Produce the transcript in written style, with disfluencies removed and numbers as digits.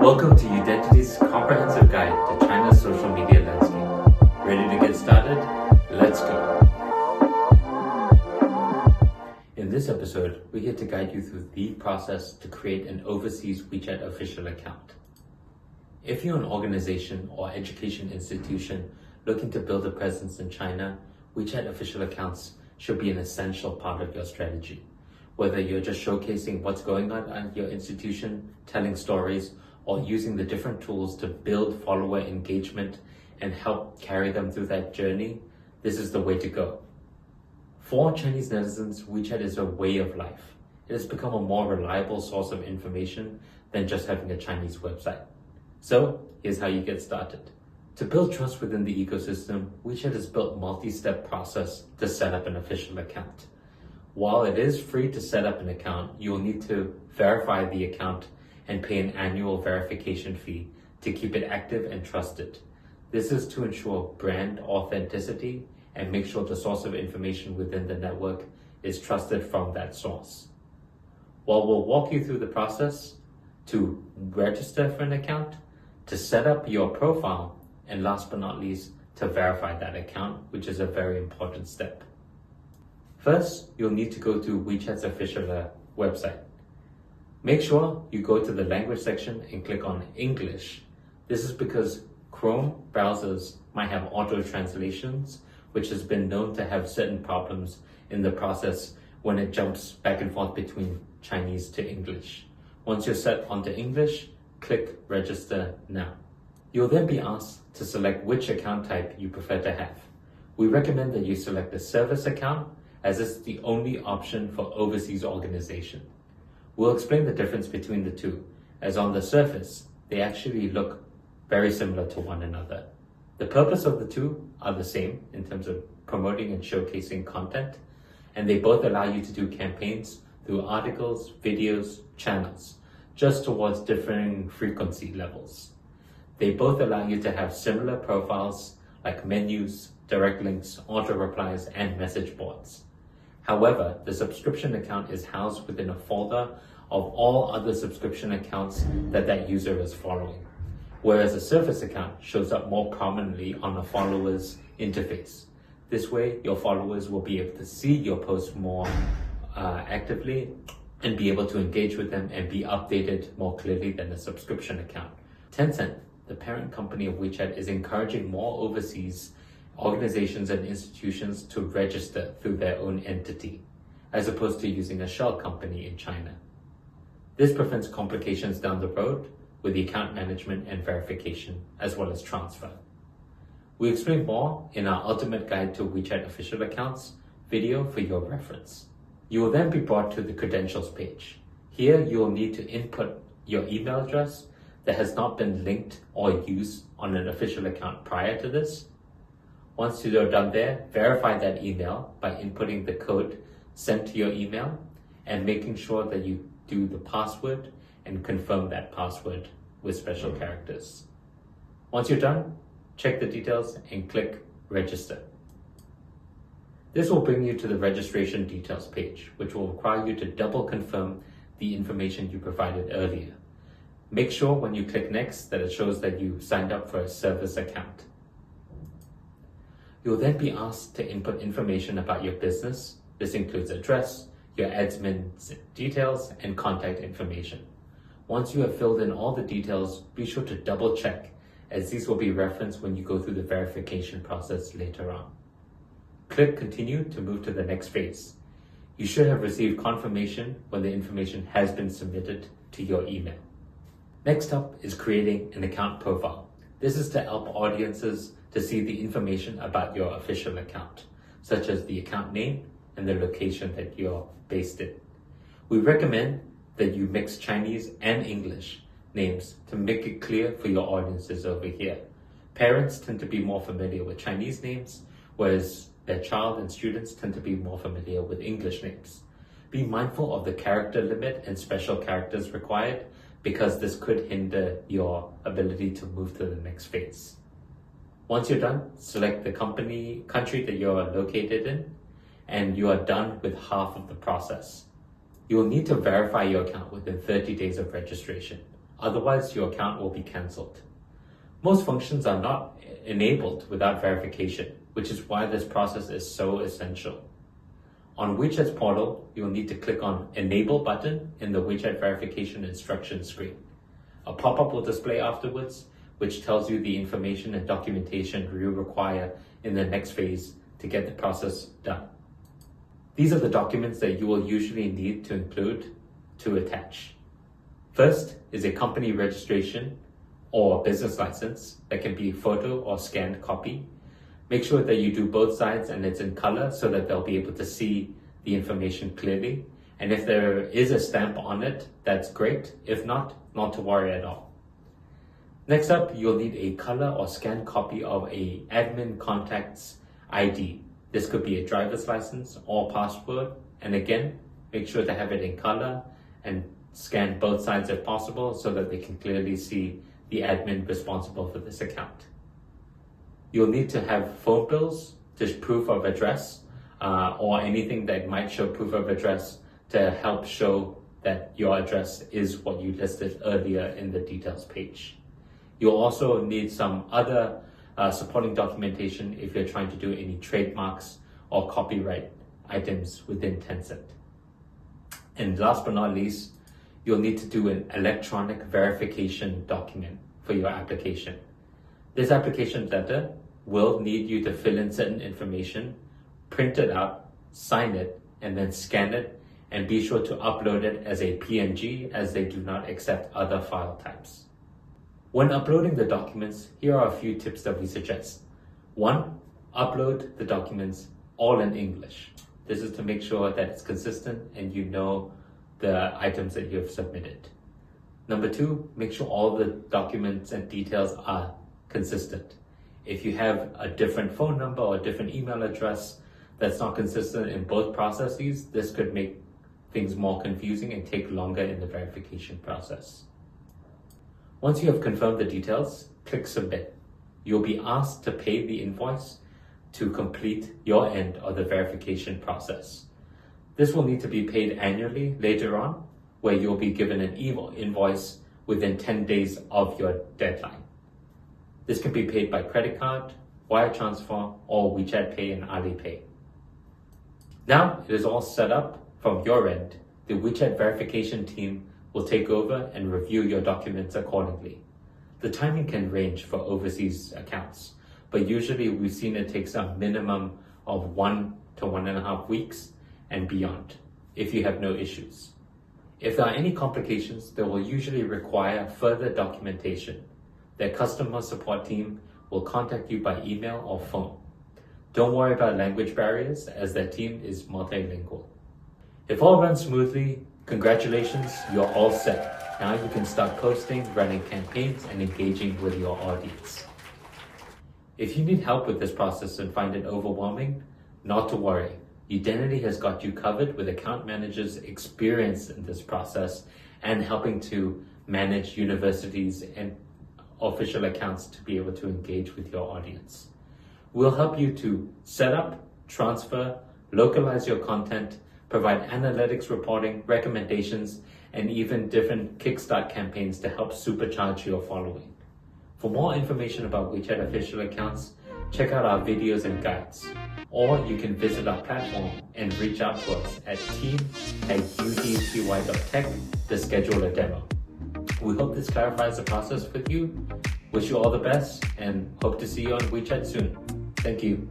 Welcome to Udentity's comprehensive guide to China's social media landscape. Ready to get started? Let's go! In this episode, we're here to guide you through the process to create an overseas WeChat official account. If you're an organization or education institution looking to build a presence in China, WeChat official accounts should be an essential part of your strategy. Whether you're just showcasing what's going on at your institution, telling stories, or using the different tools to build follower engagement and help carry them through that journey, this is the way to go. For Chinese netizens, WeChat is a way of life. It has become a more reliable source of information than just having a Chinese website. So here's how you get started. To build trust within the ecosystem, WeChat has built a multi-step process to set up an official account. While it is free to set up an account, you will need to verify the account and pay an annual verification fee to keep it active and trusted. This is to ensure brand authenticity and make sure the source of information within the network is trusted from that source. While we'll walk you through the process to register for an account, to set up your profile, and last but not least, to verify that account, which is a very important step. First, you'll need to go to WeChat's official website. Make sure you go to the language section and click on English. This is because Chrome browsers might have auto translations, which has been known to have certain problems in the process when it jumps back and forth between Chinese to English. Once you're set onto English, click Register Now. You'll then be asked to select which account type you prefer to have. We recommend that you select a service account, as this is the only option for overseas organization. We'll explain the difference between the two, as on the surface, they actually look very similar to one another. The purpose of the two are the same in terms of promoting and showcasing content, and they both allow you to do campaigns through articles, videos, channels, just towards differing frequency levels. They both allow you to have similar profiles like menus, direct links, auto replies, and message boards. However, the subscription account is housed within a folder of all other subscription accounts that user is following, whereas a service account shows up more prominently on the follower's interface. This way, your followers will be able to see your posts more actively and be able to engage with them and be updated more clearly than a subscription account. Tencent, the parent company of WeChat, is encouraging more overseas organizations and institutions to register through their own entity, as opposed to using a shell company in China. This prevents complications down the road with the account management and verification, as well as transfer. We explain more in our Ultimate Guide to WeChat Official Accounts video for your reference. You will then be brought to the credentials page. Here, you will need to input your email address that has not been linked or used on an official account prior to this. Once you're done there, verify that email by inputting the code sent to your email and making sure that you do the password and confirm that password with special characters. Once you're done, check the details and click Register. This will bring you to the registration details page, which will require you to double confirm the information you provided earlier. Make sure when you click Next that it shows that you signed up for a service account. You'll then be asked to input information about your business. This includes address, your admin's details, and contact information. Once you have filled in all the details, be sure to double check, as these will be referenced when you go through the verification process later on. Click Continue to move to the next phase. You should have received confirmation when the information has been submitted to your email. Next up is creating an account profile. This is to help audiences to see the information about your official account, such as the account name and the location that you're based in. We recommend that you mix Chinese and English names to make it clear for your audiences over here. Parents tend to be more familiar with Chinese names, whereas their child and students tend to be more familiar with English names. Be mindful of the character limit and special characters required, because this could hinder your ability to move to the next phase. Once you're done, select the country that you're located in, and you are done with half of the process. You will need to verify your account within 30 days of registration. otherwise your account will be cancelled. Most functions are not enabled without verification, which is why this process is so essential. On WeChat's portal, you'll need to click on Enable button in the WeChat verification instruction screen. A pop-up will display afterwards, which tells you the information and documentation you require in the next phase to get the process done. These are the documents that you will usually need to include to attach. First is a company registration or business license that can be photo or scanned copy. Make sure that you do both sides and it's in color so that they'll be able to see the information clearly. And if there is a stamp on it, that's great. If not to worry at all. Next up, you'll need a color or scanned copy of a admin contact's ID. This could be a driver's license or passport. And again, make sure to have it in color and scan both sides if possible so that they can clearly see the admin responsible for this account. You'll need to have phone bills to proof of address or anything that might show proof of address to help show that your address is what you listed earlier in the details page. You'll also need some other supporting documentation if you're trying to do any trademarks or copyright items within Tencent. And last but not least, you'll need to do an electronic verification document for your application. This application letter will need you to fill in certain information, print it out, sign it, and then scan it, and be sure to upload it as a PNG as they do not accept other file types. When uploading the documents, here are a few tips that we suggest. 1, upload the documents all in English. This is to make sure that it's consistent and you know the items that you have submitted. Number 2, make sure all the documents and details are consistent. If you have a different phone number or a different email address that's not consistent in both processes, this could make things more confusing and take longer in the verification process. Once you have confirmed the details, click Submit. You'll be asked to pay the invoice to complete your end of the verification process. This will need to be paid annually later on, where you'll be given an invoice within 10 days of your deadline. This can be paid by credit card, wire transfer, or WeChat Pay and Alipay. Now it is all set up from your end. The WeChat verification team will take over and review your documents accordingly. The timing can range for overseas accounts, but usually we've seen it takes a minimum of 1 to 1.5 weeks and beyond if you have no issues. If there are any complications, they will usually require further documentation. Their customer support team will contact you by email or phone. Don't worry about language barriers as their team is multilingual. If all runs smoothly, congratulations, you're all set. Now you can start posting, running campaigns, and engaging with your audience. If you need help with this process and find it overwhelming, not to worry. Udinity has got you covered with account managers experienced in this process and helping to manage universities and official accounts to be able to engage with your audience. We'll help you to set up, transfer, localize your content, provide analytics reporting, recommendations, and even different Kickstart campaigns to help supercharge your following. For more information about WeChat official accounts, check out our videos and guides. Or you can visit our platform and reach out to us at team@udty.tech to schedule a demo. We hope this clarifies the process with you. Wish you all the best and hope to see you on WeChat soon. Thank you.